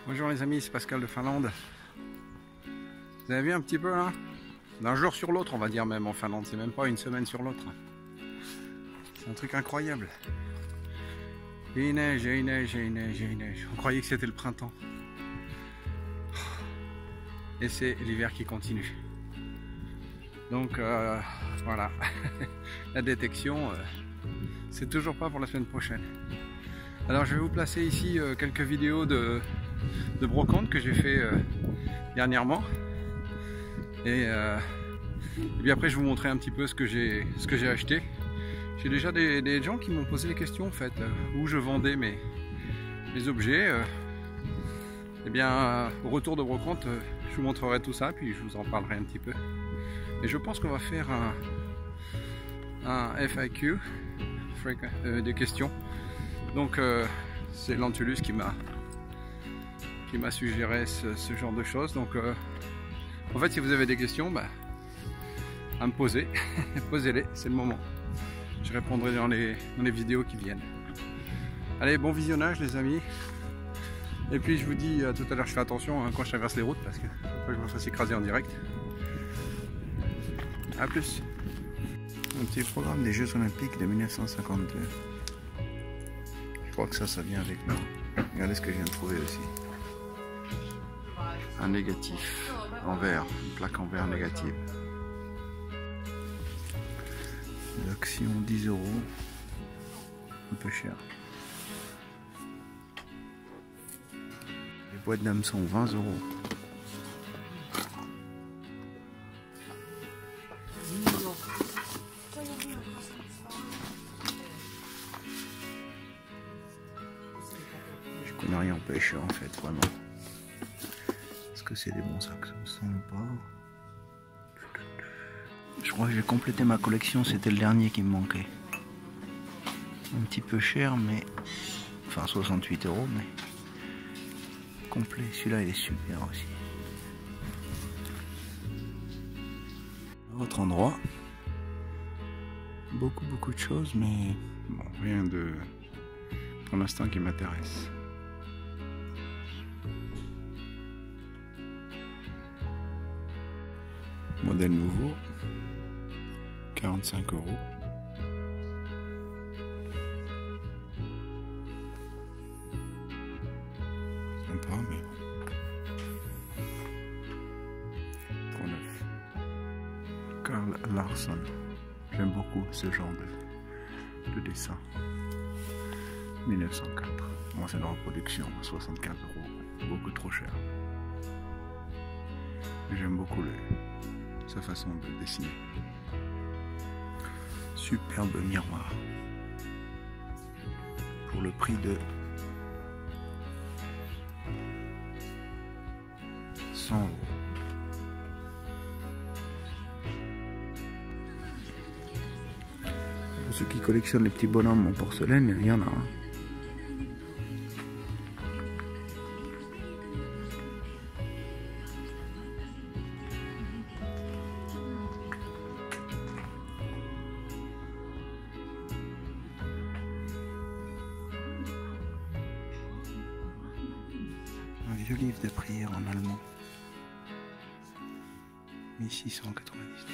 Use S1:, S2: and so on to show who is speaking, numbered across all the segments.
S1: Bonjour les amis, c'est Pascal de Finlande. Vous avez vu un petit peu là? D'un jour sur l'autre, on va dire même en Finlande, c'est même pas une semaine sur l'autre. C'est un truc incroyable. Et il neige, et il neige, et il neige, et il neige. On croyait que c'était le printemps. Et c'est l'hiver qui continue. Donc voilà, la détection, c'est toujours pas pour la semaine prochaine. Alors je vais vous placer ici quelques vidéos de brocante que j'ai fait dernièrement. Et puis après je vais vous montrer un petit peu ce que j'ai acheté. J'ai déjà des gens qui m'ont posé des questions en fait, où je vendais mes objets. Et bien au retour de brocante, je vous montrerai tout ça, puis je vous en parlerai un petit peu. Et je pense qu'on va faire un FAQ, des questions. Donc c'est Lentulus qui m'a suggéré ce genre de choses. Donc en fait, si vous avez des questions, à me poser, posez-les, c'est le moment. Je répondrai dans les vidéos qui viennent. Allez, bon visionnage les amis. Et puis je vous dis à tout à l'heure, je fais attention quand je traverse les routes parce que je me fasse écraser en direct. A plus. Un petit programme des Jeux Olympiques de 1952. Je crois que ça vient avec nous. Regardez ce que je viens de trouver aussi. Un négatif en verre, une plaque en verre négative. L'action 10 €. Un peu cher. Les boîtes d'hameçon 20 €. Je connais rien en pêche en fait, vraiment. Est-ce que c'est des bons sacs? Ça me semble pas. Je crois que j'ai complété ma collection, c'était le dernier qui me manquait. Un petit peu cher, mais. Enfin 68 €, mais. Complet. Celui-là il est super aussi. Autre endroit. Beaucoup de choses, mais bon, rien de pour l'instant qui m'intéresse. Modèle nouveau, 45 €. Sympa, mais trop neuf. Carl Larsson. J'aime beaucoup ce genre de dessin. 1904. Moi, c'est une reproduction, 75 €. Beaucoup trop cher. J'aime beaucoup sa façon de dessiner. Superbe miroir. Pour le prix de 100 €. Pour ceux qui collectionnent les petits bonhommes en porcelaine, il y en a un. Un vieux livre de prière en allemand. 1699.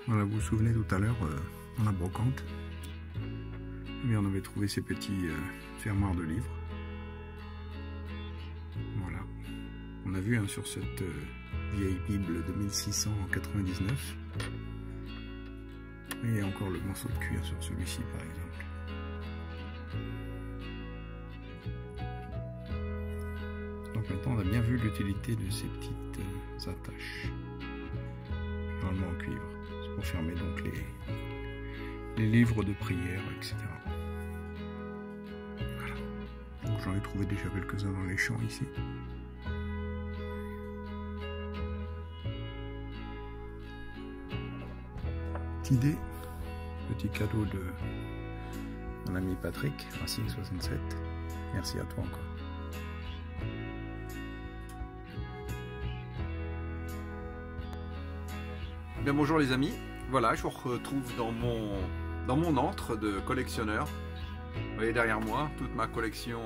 S1: Voilà, vous vous souvenez tout à l'heure, dans la brocante, mais on avait trouvé ces petits fermoirs de livres. Voilà. On a vu sur cette vieille Bible de 1699. Et il y a encore le morceau de cuir sur celui-ci par exemple. Donc maintenant on a bien vu l'utilité de ces petites attaches. Généralement en cuivre. C'est pour fermer donc les livres de prière, etc. Voilà. Donc j'en ai trouvé déjà quelques-uns dans les champs ici. Petite idée, petit cadeau de mon ami Patrick, Racing 67. Merci à toi encore. Bien, bonjour les amis, voilà, je vous retrouve dans mon antre de collectionneur. Vous voyez derrière moi toute ma collection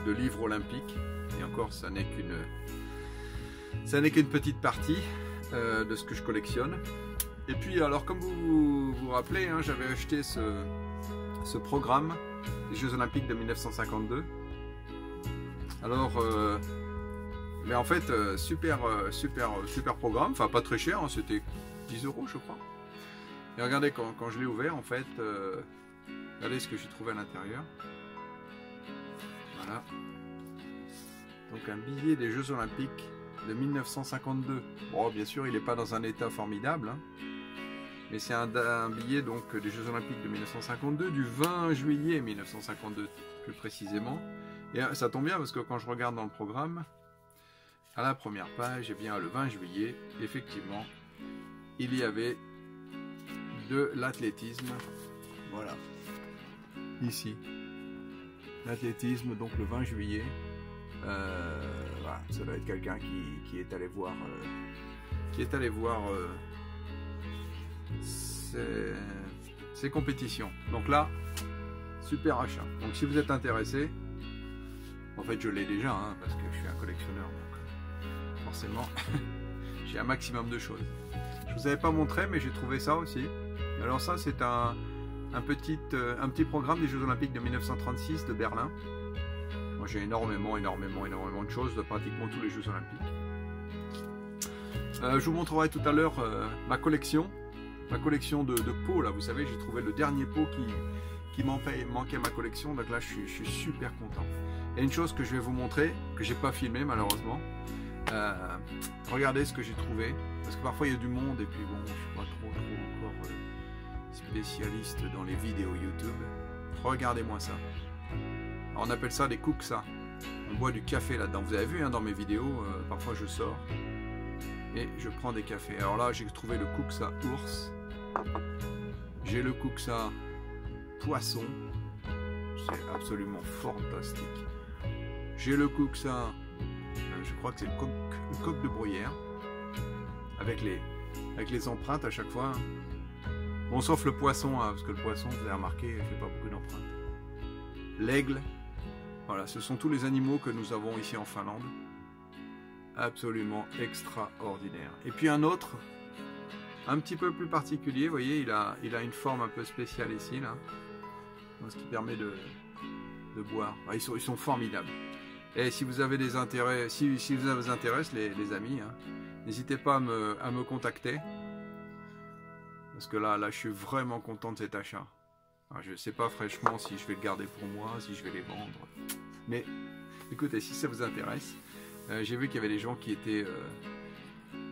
S1: de livres olympiques, et encore ça n'est qu'une petite partie de ce que je collectionne. Et puis alors, comme vous vous rappelez, hein, j'avais acheté ce programme des Jeux Olympiques de 1952. Alors mais en fait, super programme, enfin pas très cher, hein, c'était 10 € je crois. Et regardez, quand je l'ai ouvert, en fait, regardez ce que j'ai trouvé à l'intérieur. Voilà. Donc un billet des Jeux Olympiques de 1952. Bon, bien sûr, il n'est pas dans un état formidable, hein, mais c'est un billet donc des Jeux Olympiques de 1952, du 20 juillet 1952 plus précisément. Et ça tombe bien parce que quand je regarde dans le programme, à la première page, eh bien, le 20 juillet, effectivement, il y avait de l'athlétisme. Voilà, ici, l'athlétisme, donc le 20 juillet. Voilà, ça doit être quelqu'un qui est allé voir, ces compétitions. Donc là, super achat. Donc si vous êtes intéressé, en fait, je l'ai déjà, hein, parce que je suis un collectionneur. Forcément, j'ai un maximum de choses. Je vous avais pas montré, mais j'ai trouvé ça aussi. Alors ça, c'est un petit programme des Jeux Olympiques de 1936 de Berlin. Moi, j'ai énormément de choses de pratiquement tous les Jeux Olympiques. Je vous montrerai tout à l'heure ma collection de pots. Là, vous savez, j'ai trouvé le dernier pot qui manquait à ma collection. Donc là, je suis super content. Et une chose que je vais vous montrer, que j'ai pas filmé malheureusement. Regardez ce que j'ai trouvé, parce que parfois il y a du monde et puis bon, je suis pas trop encore spécialiste dans les vidéos YouTube. Regardez-moi ça. Alors, on appelle ça des kuxa. On boit du café là-dedans. Vous avez vu, hein, dans mes vidéos, parfois je sors et je prends des cafés. Alors là, j'ai trouvé le kuxa ours. J'ai le kuxa poisson. C'est absolument fantastique. J'ai le kuxa, je crois que c'est le coq de bruyère, avec les empreintes à chaque fois. Bon, sauf le poisson, hein, parce que le poisson, vous avez remarqué, il ne fait pas beaucoup d'empreintes. L'aigle, voilà, ce sont tous les animaux que nous avons ici en Finlande. Absolument extraordinaire. Et puis un autre, un petit peu plus particulier, vous voyez, il a une forme un peu spéciale ici, là, ce qui permet de boire. Ils sont formidables. Et si vous avez des intérêts, si ça vous intéresse, les amis, hein, n'hésitez pas à me contacter. Parce que là, je suis vraiment content de cet achat. Alors, je ne sais pas franchement si je vais le garder pour moi, si je vais les vendre. Mais écoutez, si ça vous intéresse, j'ai vu qu'il y avait des gens qui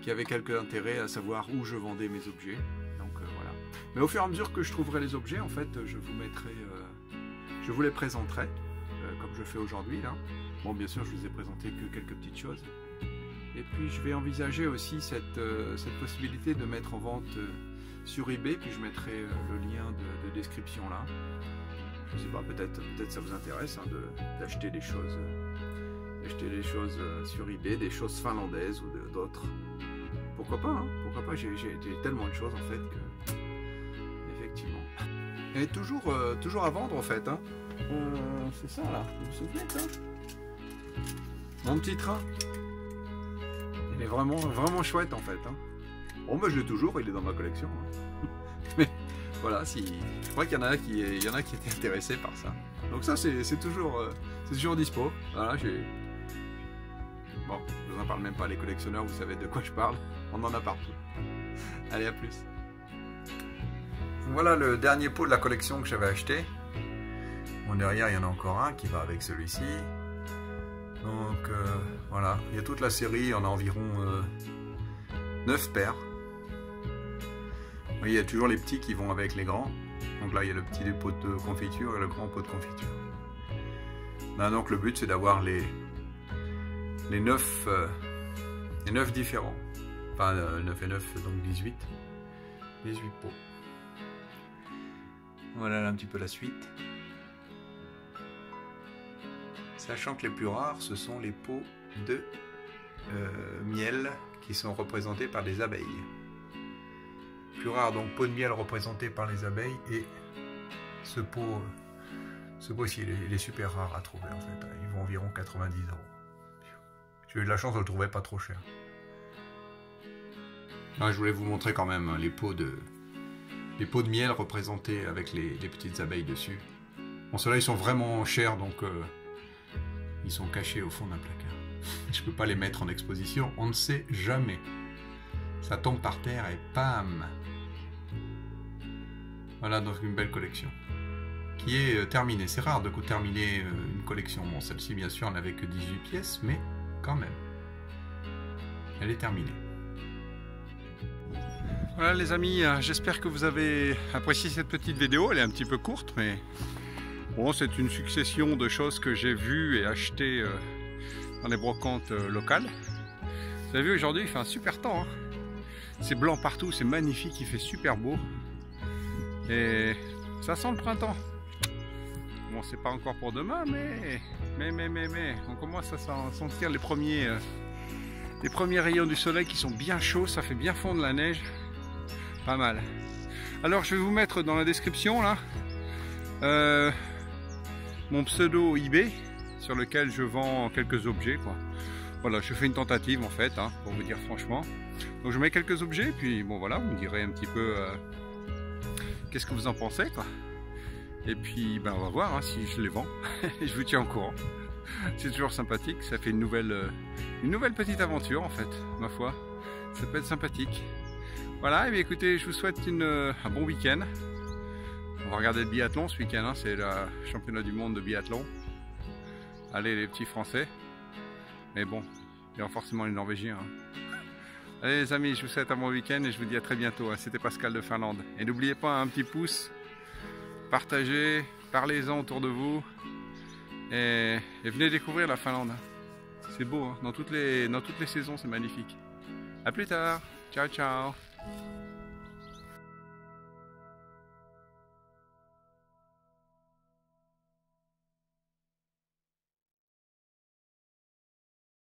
S1: avaient quelques intérêts à savoir où je vendais mes objets. Donc voilà. Mais au fur et à mesure que je trouverai les objets, en fait, je vous les présenterai, comme je fais aujourd'hui là. Bon, bien sûr, je vous ai présenté que quelques petites choses. Et puis, je vais envisager aussi cette possibilité de mettre en vente sur eBay. Puis, je mettrai le lien de description là. Je sais pas, peut-être ça vous intéresse, hein, d'acheter des choses, sur eBay, des choses finlandaises ou d'autres. Pourquoi pas, hein, pourquoi pas. J'ai tellement de choses en fait que, effectivement. Et toujours à vendre en fait, hein. C'est ça là. Vous vous souvenez de ça? Mon petit train, il est vraiment chouette en fait, hein. Bon, moi je l'ai toujours, il est dans ma collection, hein. Mais voilà, je crois qu'il y en a qui étaient intéressés par ça. Donc ça c'est toujours dispo. Voilà, bon, je vous en parle même pas, les collectionneurs, vous savez de quoi je parle. On en a partout. Allez, à plus. Voilà le dernier pot de la collection que j'avais acheté. Bon, derrière il y en a encore un qui va avec celui-ci. Donc voilà, il y a toute la série, il y en a environ 9 paires. Vous voyez, il y a toujours les petits qui vont avec les grands. Donc là, il y a le petit pot de confiture et le grand pot de confiture. Ben donc le but c'est d'avoir les 9 différents. Enfin 9 et 9, donc 18 pots. Voilà un petit peu la suite. Sachant que les plus rares, ce sont les pots de miel qui sont représentés par des abeilles. Plus rare, donc pot de miel représenté par les abeilles, et ce pot-ci, il est super rare à trouver en fait. Il vaut environ 90 €. J'ai eu de la chance de le trouver pas trop cher. Alors, je voulais vous montrer quand même les pots de miel représentés avec les petites abeilles dessus. Bon, ceux-là, ils sont vraiment chers, donc ils sont cachés au fond d'un placard. Je peux pas les mettre en exposition, on ne sait jamais. Ça tombe par terre et pam! Voilà donc une belle collection qui est terminée. C'est rare de terminer une collection. Bon, celle-ci, bien sûr, n'avait que 18 pièces, mais quand même, elle est terminée. Voilà les amis, j'espère que vous avez apprécié cette petite vidéo. Elle est un petit peu courte, mais bon, c'est une succession de choses que j'ai vues et achetées dans les brocantes locales. Vous avez vu, aujourd'hui il fait un super temps, hein. C'est blanc partout, c'est magnifique, il fait super beau et ça sent le printemps. Bon, c'est pas encore pour demain, mais on commence à sentir les premiers rayons du soleil qui sont bien chauds, ça fait bien fondre la neige. Pas mal. Alors je vais vous mettre dans la description là mon pseudo eBay sur lequel je vends quelques objets, quoi. Voilà, je fais une tentative en fait, hein, pour vous dire franchement. Donc je mets quelques objets, puis bon voilà, vous me direz un petit peu qu'est-ce que vous en pensez, quoi. Et puis ben, on va voir hein, si je les vends. Je vous tiens au courant. C'est toujours sympathique, ça fait une nouvelle petite aventure en fait, ma foi. Ça peut être sympathique. Voilà, et bien écoutez, je vous souhaite un bon week-end. On va regarder le biathlon ce week-end, hein, c'est le championnat du monde de biathlon. Allez les petits Français. Mais bon, il y aura forcément les Norvégiens. Hein. Allez les amis, je vous souhaite un bon week-end et je vous dis à très bientôt. Hein. C'était Pascal de Finlande. Et n'oubliez pas un petit pouce, partagez, parlez-en autour de vous. Et venez découvrir la Finlande. Hein. C'est beau, hein. Dans toutes les saisons, c'est magnifique. A plus tard, ciao ciao.